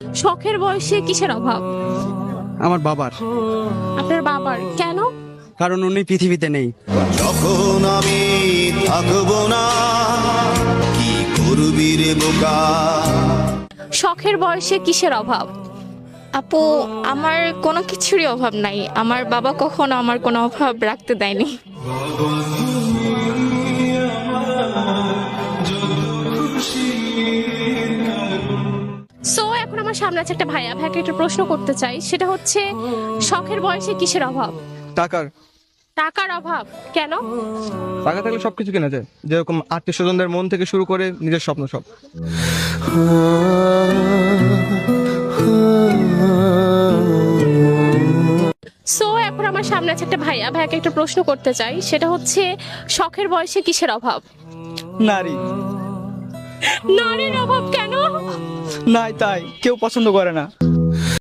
শখের বয়সে কিসের অভাব? আমার বাবার। আপনার বাবার? কেন? কারণ উনি পৃথিবীতে নেই। যখন আমি থাকবো না কি করবি রে বোকা। শখের বয়সে কিসের অভাব? আপু, আমার কোনো কিছুরই অভাব নাই। আমার বাবা কখনো আমার কোনো অভাব রাখতে দেয়নি। সো এখন আমার সামনে আছে একটা ভাইয়া, ভাইকে একটা প্রশ্ন করতে চাই, সেটা হচ্ছে শখের বয়সে কিসের অভাব? টাকার। টাকার অভাব? কেন? টাকা থাকলে সবকিছু কেনা যায়, যেরকম আত্মীয় স্বজনদের মন থেকে শুরু করে নিজের স্বপ্ন সব। সো এখন আমার সামনে আছে একটা ভাইয়া, ভাইকে একটা প্রশ্ন করতে চাই, সেটা হচ্ছে শখের বয়সে কিসের অভাব? নারী। নারীর অভাব? কেন? নাই, তাই কেউ পছন্দ করে না।